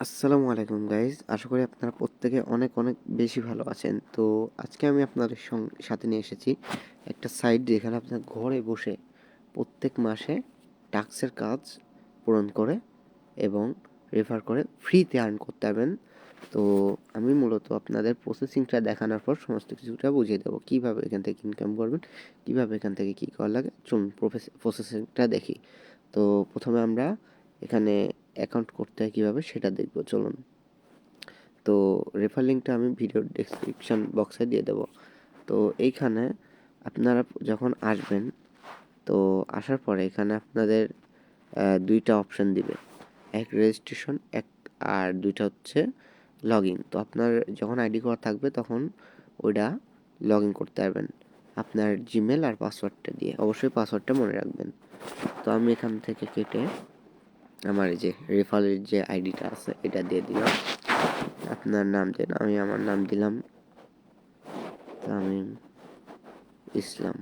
আসসালামু আলাইকুম গাইজ, আশা করি আপনারা প্রত্যেকে অনেক অনেক বেশি ভালো আছেন। তো আজকে আমি আপনাদের সাথে নিয়ে এসেছি একটা সাইট যেখানে আপনার ঘরে বসে প্রত্যেক মাসে টাস্কের কাজ পূরণ করে এবং রেফার করে ফ্রিতে আর্ন করতে পারবেন। তো আমি মূলত আপনাদের প্রসেসিংটা দেখানোর পর সমস্ত কিছুটা বুঝিয়ে দেবো কীভাবে এখান থেকে ইনকাম করবেন, কীভাবে এখান থেকে কী করা লাগে। চলুন প্রসেসিংটা দেখি। তো প্রথমে আমরা এখানে অ্যাকাউন্ট করতে হয় কীভাবে সেটা দেখব, চলুন। তো রেফার লিঙ্কটা আমি ভিডিওর ডেসক্রিপশন বক্সে দিয়ে দেবো। তো এইখানে আপনারা যখন আসবেন, তো আসার পরে এখানে আপনাদের দুইটা অপশান দিবে, এক রেজিস্ট্রেশন আর দুইটা হচ্ছে লগ ইন। তো আপনার যখন আইডি করা থাকবে তখন ওইটা লগ ইন করতে পারবেন আপনার জিমেল আর পাসওয়ার্ডটা দিয়ে। অবশ্যই পাসওয়ার্ডটা মনে রাখবেন। তো আমি এখান থেকে কেটে আমার এই যে রেফারের যে আইডিটা আছে এটা দিয়ে দিলাম। আপনার নাম দেন, আমি আমার নাম দিলাম তামিম ইসলাম।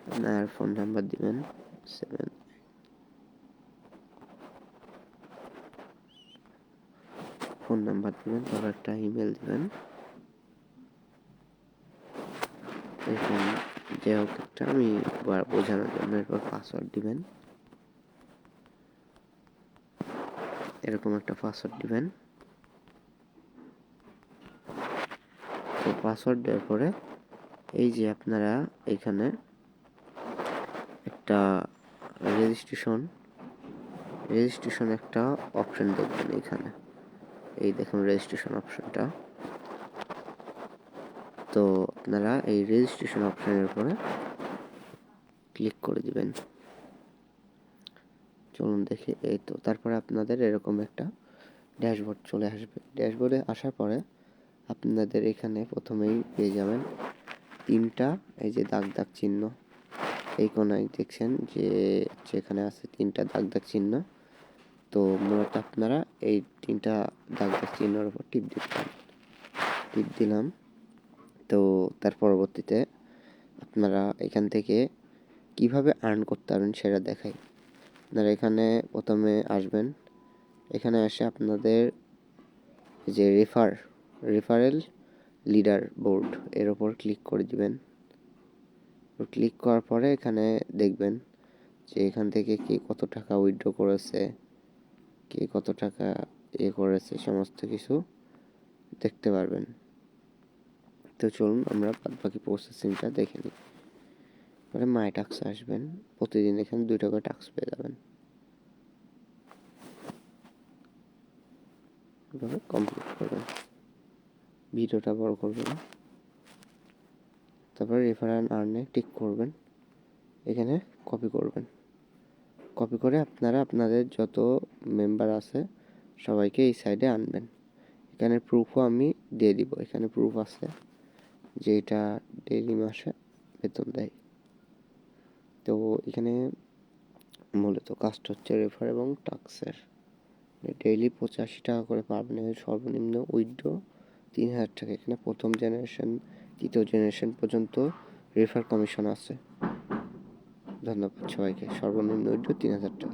আপনার ফোন নাম্বার দিবেন 7, ফোন নাম্বার দিবেন, তারপর একটা ইমেল দিবেন। এরকম যে হোক একটা, আমি বোঝানোর জন্য। এরপর পাসওয়ার্ড দিবেন, এরকম একটা পাসওয়ার্ড দিবেন। তো পাসওয়ার্ড দেওয়ার পরে এই যে আপনারা এখানে একটা রেজিস্ট্রেশন একটা অপশন দেখবেন। এখানে এই দেখুন রেজিস্ট্রেশন অপশনটা। তো আপনারা এই রেজিস্ট্রেশন অপশনের উপরে ক্লিক করে দিবেন। চলুন দেখি। এই তো তারপরে আপনাদের এরকম একটা ড্যাশবোর্ড চলে আসবে। ড্যাশবোর্ডে আসার পরে আপনাদের এখানে প্রথমেই পেয়ে যাবেন তিনটা এই যে দাগ দাগ চিহ্ন। এই কোনায় দেখছেন যে যেখানে আছে তিনটা দাগ দাগ চিহ্ন। তো মূলত আপনারা এই তিনটা দাগ দাগ চিহ্নের উপর টিপ দিলাম। তো তার পরবর্তীতে আপনারা এখান থেকে কিভাবে আর্ন করতে পারবেন সেটা দেখাই। আপনারা এখানে প্রথমে আসবেন। এখানে এসে আপনাদের যে রেফারেল লিডার বোর্ড এর ওপর ক্লিক করে দিবেন। ক্লিক করার পরে এখানে দেখবেন যে এখান থেকে কে কত টাকা উইথড্র করেছে, কে কত টাকা করেছে, সমস্ত কিছু দেখতে পারবেন। তো চলুন আমরা বাকি প্রসেসিংটা দেখে নিই। পরে মাই টাস্কে আসবেন। প্রতিদিন এখানে 2 টাকা টাস্ক পেয়ে যাবেন। এভাবে কমপ্লিট করবেন। ভিডিওটা বড় করবেন, তারপর রেফার অ্যান্ড আর্নে টিক করবেন। এখানে কপি করবেন। কপি করে আপনারা আপনাদের যত মেম্বার আছে সবাইকে এই সাইডে আনবেন। এখানে প্রুফও আমি দিয়ে দিব। এখানে প্রুফ আছে যে এটা ডেইলি মাসে বেতন দেয়। তো এখানে মূলত কাজটা হচ্ছে রেফার এবং টাস্কের। ডেইলি 85 টাকা করে পাবেন। সর্বনিম্ন উইথড্র 3000 টাকা। এখানে প্রথম জেনারেশন, তৃতীয় জেনারেশন পর্যন্ত রেফার কমিশন আছে। ধন্যবাদ সবাইকে। সর্বনিম্ন উইথড্র 3000 টাকা।